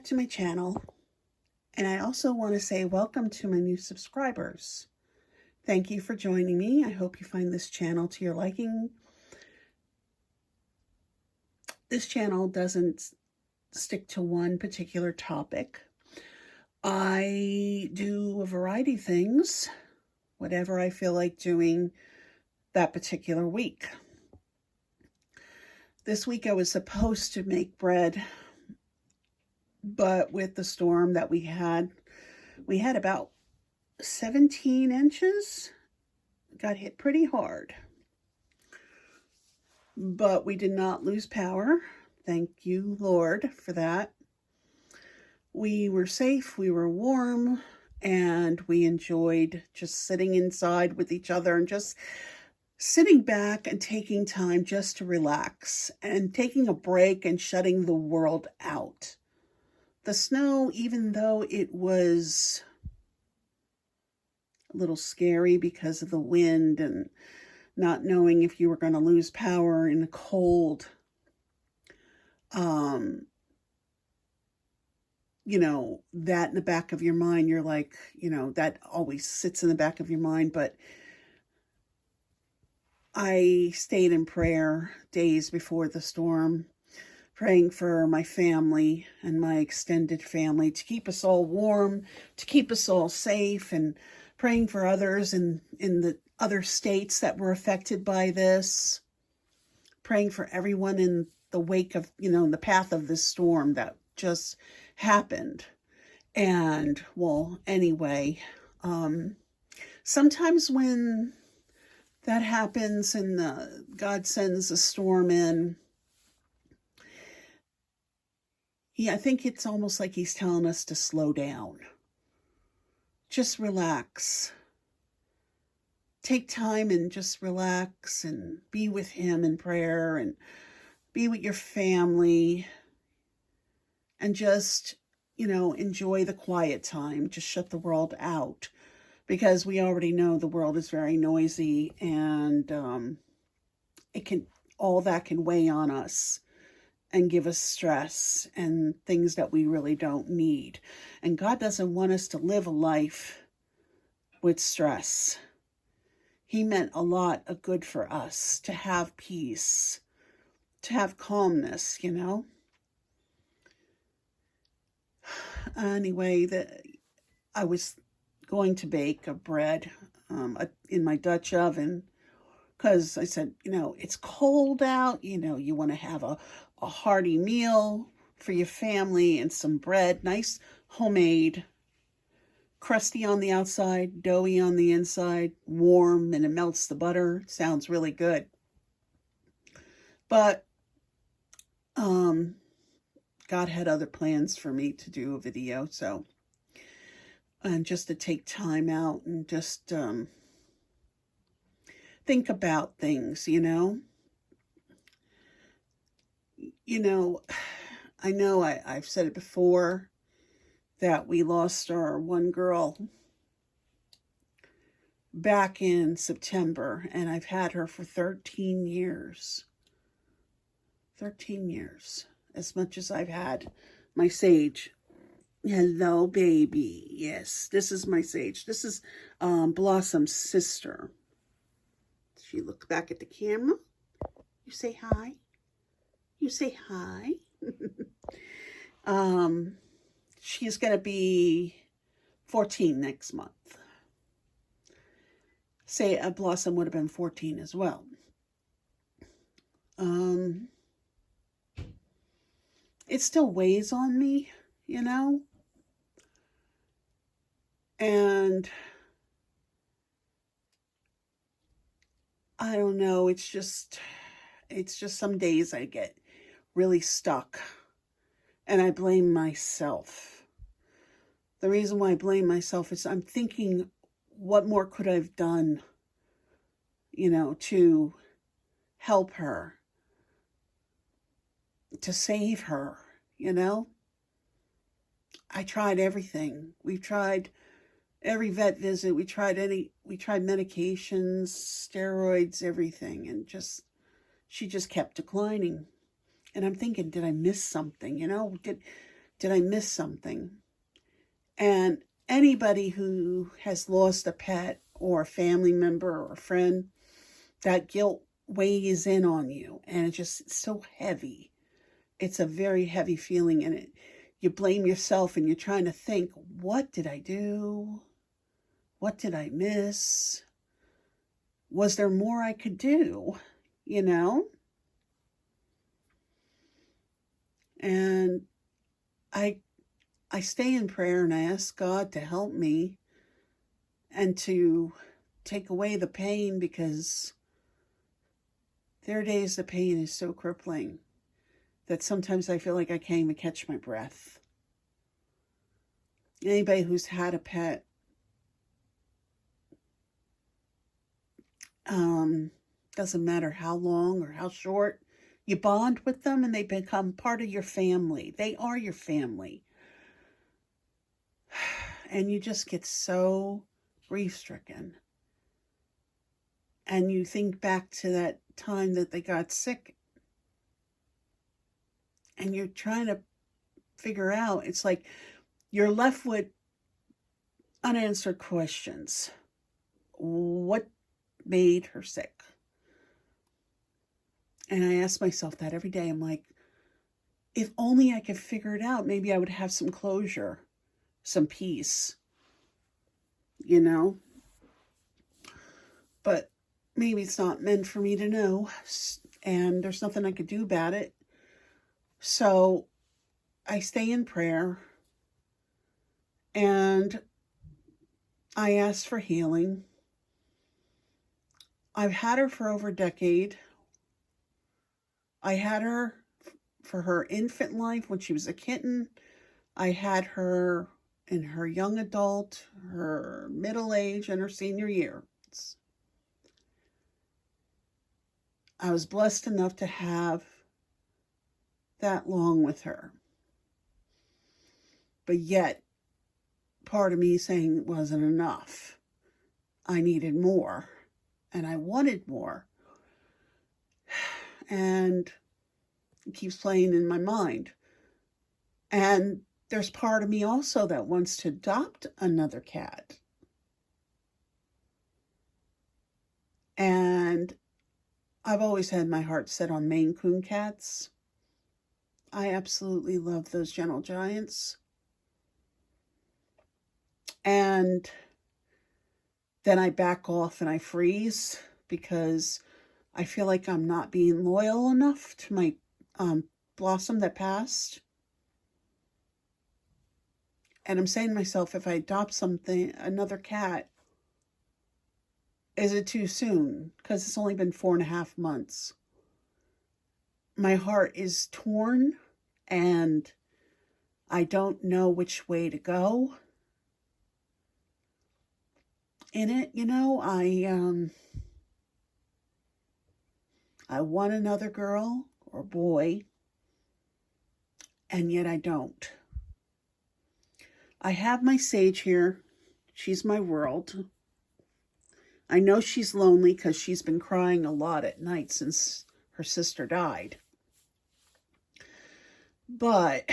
to my channel, and I also want to say welcome to my new subscribers. Thank you for joining me. I hope you find this channel to your liking. This channel doesn't stick to one particular topic. I do a variety of things, whatever I feel like doing that particular week. This week I was supposed to make bread, but with the storm that we had about 17 inches. Got hit pretty hard. But we did not lose power. Thank you, Lord, for that. We were safe, we were warm, and we enjoyed just sitting inside with each other and just sitting back and taking time just to relax and taking a break and shutting the world out. The snow, even though it was a little scary because of the wind and not knowing if you were going to lose power in the cold, that in the back of your mind, you're like, that always sits in the back of your mind. But I stayed in prayer days before the storm, praying for my family and my extended family to keep us all warm, to keep us all safe, and praying for others in the other states that were affected by this, praying for everyone in the wake of, the path of this storm that just happened. And, well, anyway, sometimes when that happens and God sends a storm in, I think it's almost like he's telling us to slow down. Just relax. Take time and just relax and be with him in prayer and be with your family and just, enjoy the quiet time. Just shut the world out, because we already know the world is very noisy, and all that can weigh on us and give us stress and things that we really don't need. And God doesn't want us to live a life with stress. He meant a lot of good for us, to have peace, to have calmness, Anyway, I was going to bake a bread in my Dutch oven, because I said, it's cold out, you want to have a hearty meal for your family and some bread, nice homemade, crusty on the outside, doughy on the inside, warm, and it melts the butter. Sounds really good. But God had other plans for me to do a video, and just to take time out and just think about things, I know I've said it before that we lost our one girl back in September, and I've had her for 13 years. 13 years, as much as I've had my Sage. Hello, baby. Yes, this is my Sage. This is Blossom's sister. She looks back at the camera. You say hi. You say hi. She's going to be 14 next month. Say Blossom would have been 14 as well. It still weighs on me, and I don't know, it's just some days I get really stuck and I blame myself. The reason why I blame myself is I'm thinking, what more could I have done, to help her, to save her, I tried everything. We've tried every vet visit. We tried medications, steroids, everything. And she just kept declining. And I'm thinking, did I miss something? Did I miss something? And anybody who has lost a pet or a family member or a friend, that guilt weighs in on you, and it's so heavy. It's a very heavy feeling, and you blame yourself, and you're trying to think, what did I do? What did I miss? Was there more I could do? You know? And I I stay in prayer and I ask God to help me and to take away the pain, because there are days the pain is so crippling that sometimes I feel like I can't even catch my breath. Anybody who's had a pet, doesn't matter how long or how short, you bond with them and they become part of your family. They are your family. And you just get so grief-stricken. And you think back to that time that they got sick, and you're trying to figure out, it's like you're left with unanswered questions. What made her sick? And I ask myself that every day. I'm like, if only I could figure it out, maybe I would have some closure, some peace, you know? But maybe it's not meant for me to know, and there's nothing I could do about it. So I stay in prayer, and I ask for healing. I've had her for over a decade. I had her for her infant life when she was a kitten. I had her in her young adult, her middle age, and her senior year. I was blessed enough to have that long with her. But yet, part of me saying it wasn't enough. I needed more, and I wanted more. And it keeps playing in my mind. And there's part of me also that wants to adopt another cat. And I've always had my heart set on Maine Coon cats. I absolutely love those gentle giants. And then I back off and I freeze because I feel like I'm not being loyal enough to my Blossom that passed. And I'm saying to myself, if I adopt another cat, is it too soon? Because it's only been 4.5 months. My heart is torn, and I don't know which way to go in it. I want another girl or boy, and yet I don't. I have my Sage here. She's my world. I know she's lonely because she's been crying a lot at night since her sister died. But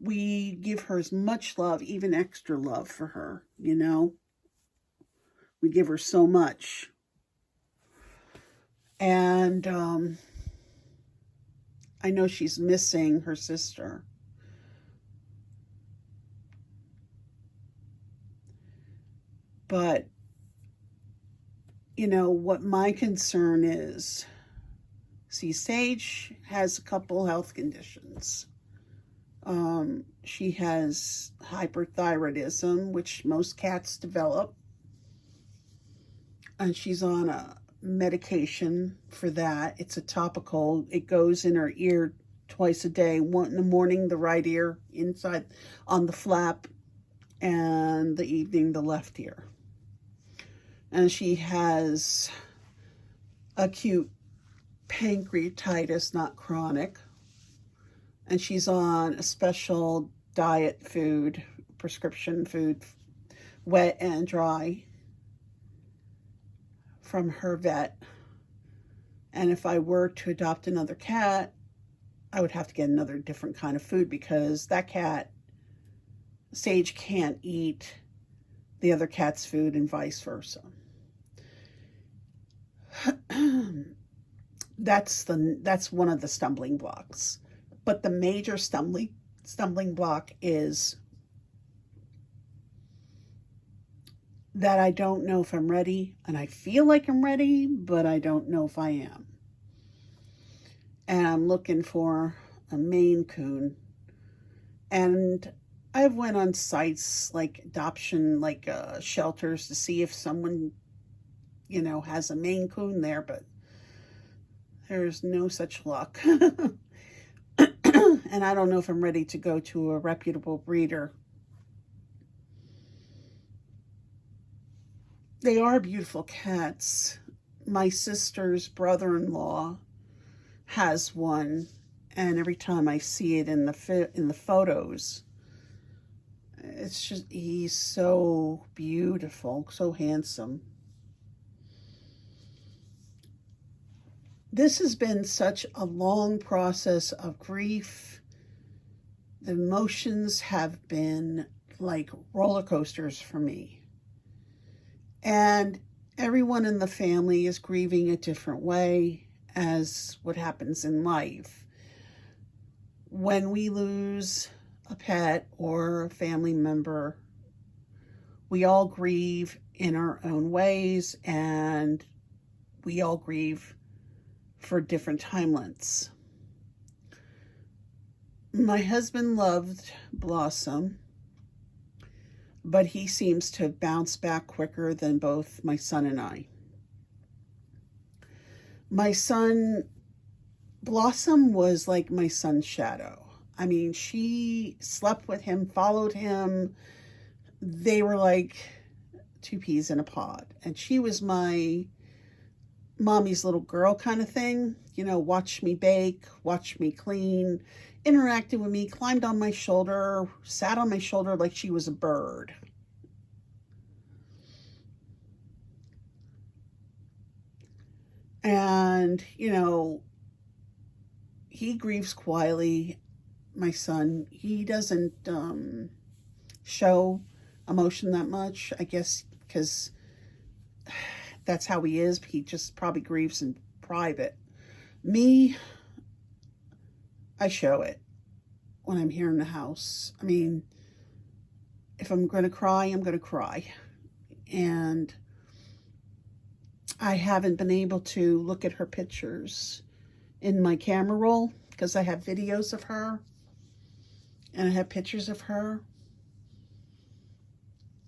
we give her as much love, even extra love for her, We give her so much. And I know she's missing her sister. But, what my concern is, see, Sage has a couple health conditions. She has hyperthyroidism, which most cats develop. And she's on a medication for that. It's a topical. It goes in her ear twice a day, one in the morning, the right ear inside on the flap, and the evening, the left ear. And she has acute pancreatitis, not chronic. And she's on a special diet food, prescription food, wet and dry, from her vet. And if I were to adopt another cat, I would have to get another different kind of food because that cat, Sage, can't eat the other cat's food and vice versa. That's one of the stumbling blocks. But the major stumbling block is that I don't know if I'm ready, and I feel like I'm ready, but I don't know if I am. And I'm looking for a Maine Coon. And I've went on sites like adoption, like shelters to see if someone, has a Maine Coon there, but there's no such luck. And I don't know if I'm ready to go to a reputable breeder. They are beautiful cats. My sister's brother-in-law has one, and every time I see it in the photos, it's just, he's so beautiful, so handsome. This has been such a long process of grief. The emotions have been like roller coasters for me. And everyone in the family is grieving a different way, as what happens in life. When we lose a pet or a family member, we all grieve in our own ways, and we all grieve for different time lengths. My husband loved Blossom, but he seems to bounce back quicker than both my son and I. My son, Blossom, was like my son's shadow. I mean, she slept with him, followed him. They were like two peas in a pod. And she was my mommy's little girl kind of thing. Watched me bake, watched me clean, interacted with me, climbed on my shoulder, sat on my shoulder like she was a bird. And, he grieves quietly. My son, he doesn't show emotion that much, I guess, because that's how he is. He just probably grieves in private. Me, I show it when I'm here in the house. I mean, if I'm going to cry, I'm going to cry. And I haven't been able to look at her pictures in my camera roll because I have videos of her and I have pictures of her.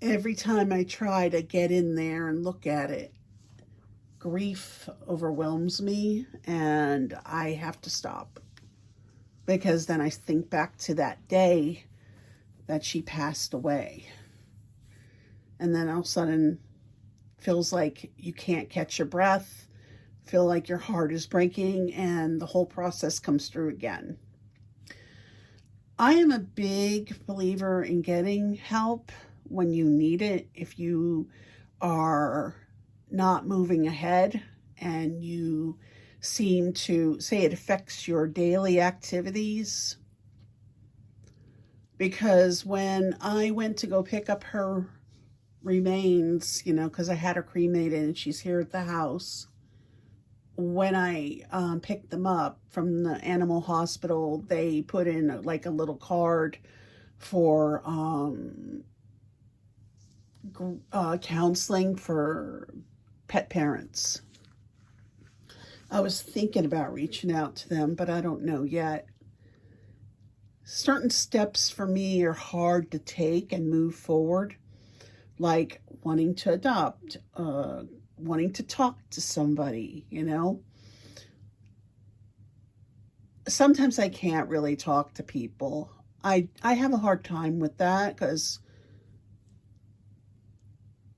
Every time I try to get in there and look at it, grief overwhelms me and I have to stop, because then I think back to that day that she passed away, and then all of a sudden feels like you can't catch your breath, feel like your heart is breaking, and the whole process comes through again. I am a big believer in getting help when you need it. If you are not moving ahead and you seem to say it affects your daily activities. Because when I went to go pick up her remains, because I had her cremated and she's here at the house, when I picked them up from the animal hospital, they put in like a little card for counseling for pet parents. I was thinking about reaching out to them, but I don't know yet. Certain steps for me are hard to take and move forward, like wanting to adopt, wanting to talk to somebody, Sometimes I can't really talk to people. I have a hard time with that because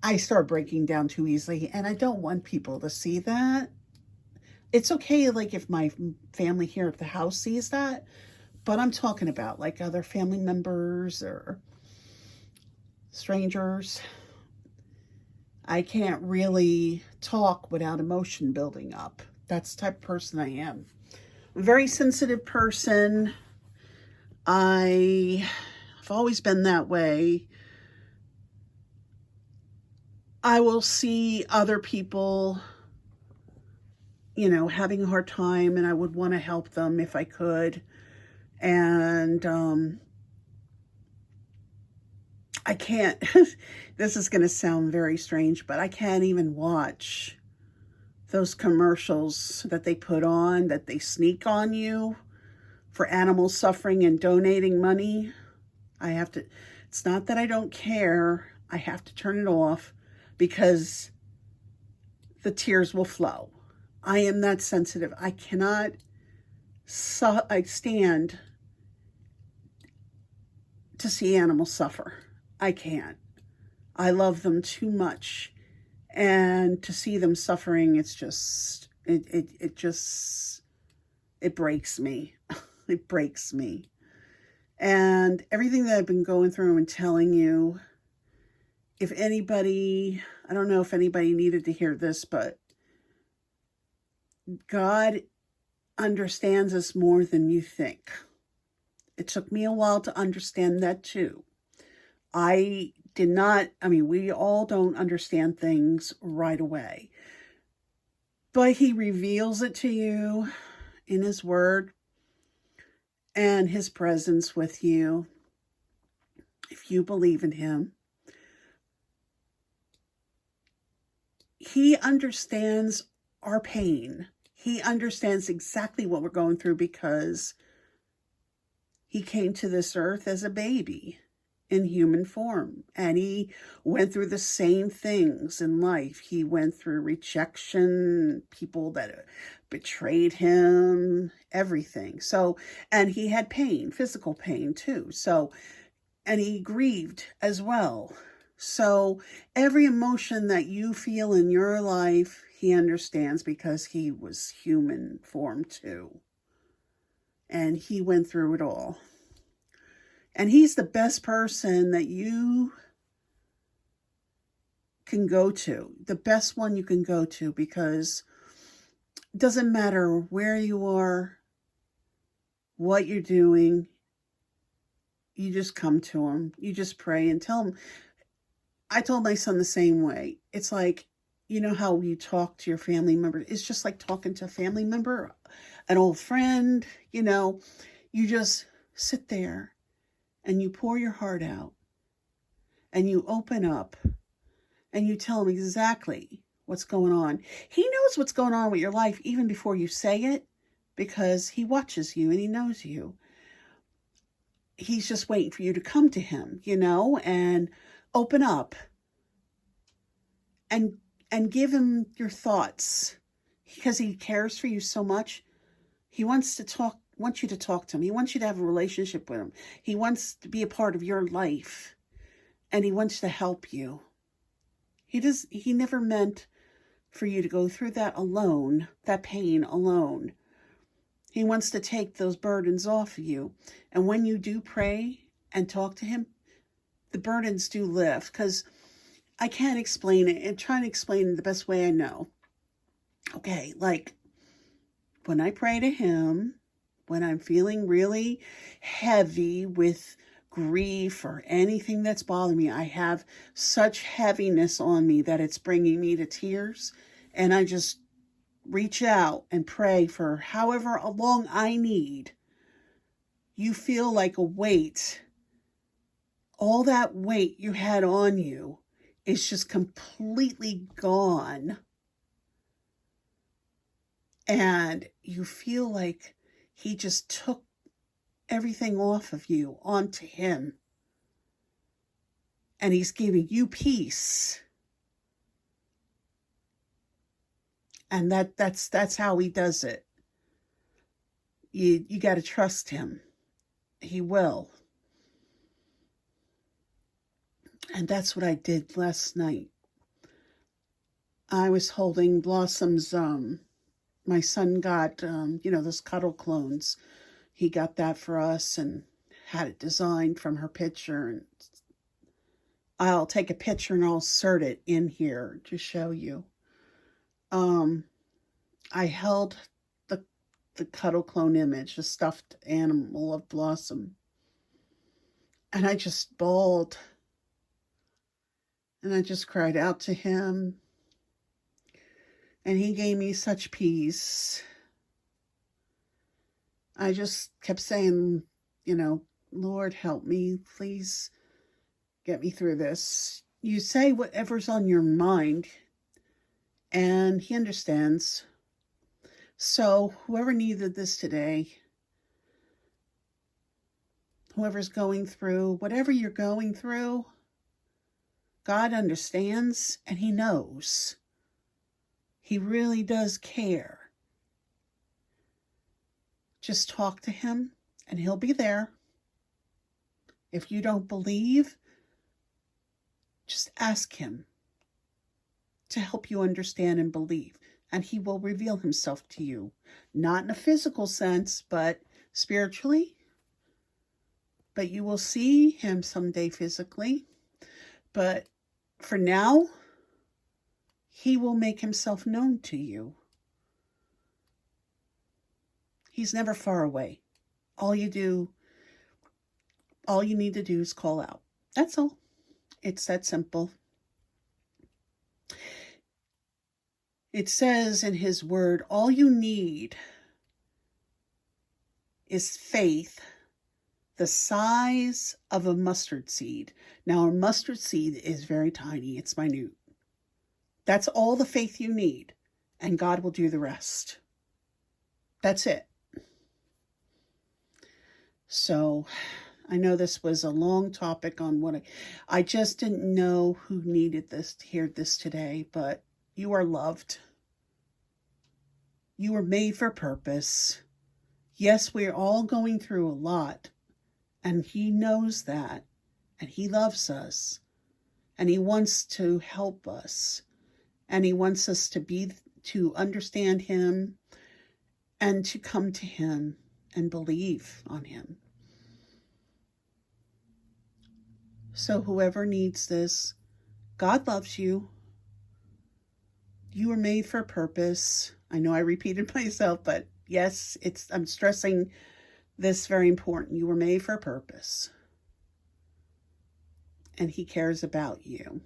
I start breaking down too easily, and I don't want people to see that. It's okay, like, if my family here at the house sees that, but I'm talking about like other family members or strangers. I can't really talk without emotion building up. That's the type of person I am. very sensitive person. I've always been that way. I will see other people, having a hard time, and I would want to help them if I could. And I can't, this is going to sound very strange, but I can't even watch those commercials that they put on, that they sneak on you for animal suffering and donating money. I have to, it's not that I don't care. I have to turn it off because the tears will flow. I am that sensitive. I cannot I stand to see animals suffer. I can't. I love them too much. And to see them suffering, it's just, it breaks me. It breaks me. And everything that I've been going through and telling you, if anybody, I don't know if anybody needed to hear this, but God understands us more than you think. It took me a while to understand that too. We all don't understand things right away. But he reveals it to you in his word and his presence with you. If you believe in him, he understands our pain. He understands exactly what we're going through because he came to this earth as a baby in human form, and he went through the same things in life. He went through rejection, people that betrayed him, everything. So, and he had pain, physical pain too. So, and he grieved as well. So every emotion that you feel in your life, he understands because he was human form too. And he went through it all. And he's the best person that you can go to, the best one you can go to, because it doesn't matter where you are, what you're doing, you just come to him. You just pray and tell him. I told my son the same way. It's like, you know how you talk to your family member? It's just like talking to a family member, an old friend, you just sit there and you pour your heart out and you open up and you tell him exactly what's going on. He knows what's going on with your life even before you say it because he watches you and he knows you. He's just waiting for you to come to him, and open up and give him your thoughts because he cares for you so much. He wants you to talk to him. He wants you to have a relationship with him. He wants to be a part of your life and he wants to help you. He never meant for you to go through that alone, that pain alone. He wants to take those burdens off of you. And when you do pray and talk to him, the burdens do lift, because I can't explain it. I'm trying to explain it the best way I know. Okay, like when I pray to him, when I'm feeling really heavy with grief or anything that's bothering me, I have such heaviness on me that it's bringing me to tears, and I just reach out and pray for however long I need. You feel like a weight. All that weight you had on you is just completely gone. And you feel like he just took everything off of you onto him. And he's giving you peace. And that's how he does it. You got to trust him. He will. And that's what I did last night. I was holding Blossom's, my son got, those cuddle clones. He got that for us and had it designed from her picture. And I'll take a picture and I'll insert it in here to show you. I held the cuddle clone image, the stuffed animal of Blossom. And I just bawled. And I just cried out to him. And he gave me such peace. I just kept saying, Lord, help me. Please get me through this. You say whatever's on your mind, and he understands. So whoever needed this today, whoever's going through, whatever you're going through, God understands and he knows. He really does care. Just talk to him and he'll be there. If you don't believe, just ask him to help you understand and believe, and he will reveal himself to you, not in a physical sense, but spiritually. But you will see him someday physically. But for now, he will make himself known to you. He's never far away. All you need to do is call out. That's all. It's that simple. It says in his word, all you need is faith the size of a mustard seed. Now, a mustard seed is very tiny. It's minute. That's all the faith you need, and God will do the rest. That's it. So I know this was a long topic on what I just didn't know who needed this to hear this today, but you are loved. You were made for purpose. Yes, we're all going through a lot, and he knows that, and he loves us, and he wants to help us, and he wants us to understand him and to come to him and believe on him. So whoever needs this, God loves you. You were made for a purpose. I know I repeated myself, but yes, I'm stressing this very important. You were made for a purpose. And he cares about you.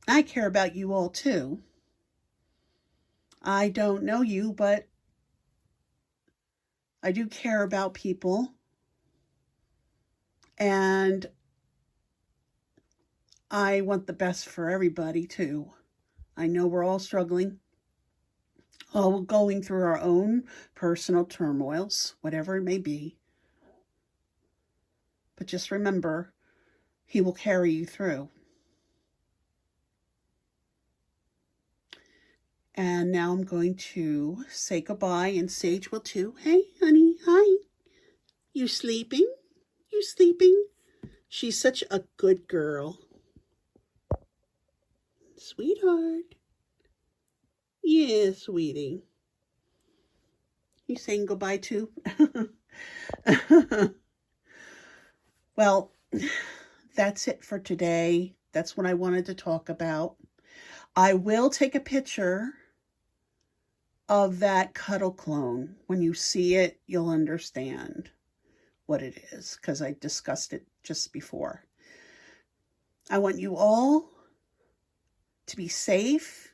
I care about you all too. I don't know you, but I do care about people. And I want the best for everybody too. I know we're all struggling, all going through our own personal turmoils, whatever it may be. But just remember, he will carry you through. And now I'm going to say goodbye, and Sage will too. Hey, honey, hi. You sleeping? You sleeping? She's such a good girl. Sweetheart. Yeah, sweetie. You saying goodbye too? Well, that's it for today. That's what I wanted to talk about. I will take a picture of that cuddle clone. When you see it, you'll understand what it is, because I discussed it just before. I want you all to be safe,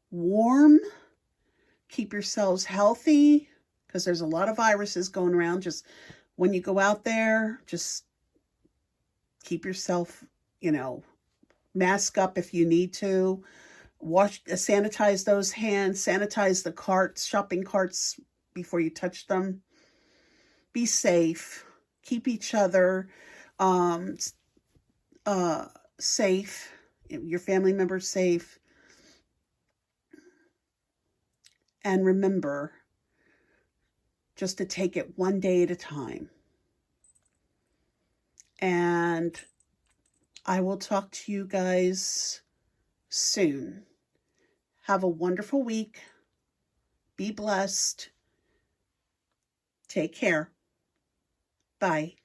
warm, keep yourselves healthy, because there's a lot of viruses going around. Just when you go out there, just keep yourself, mask up if you need to. Sanitize those hands, sanitize the carts, shopping carts before you touch them. Be safe. Keep each other safe, your family members safe. And remember just to take it one day at a time. And I will talk to you guys soon. Have a wonderful week. Be blessed. Take care. Bye.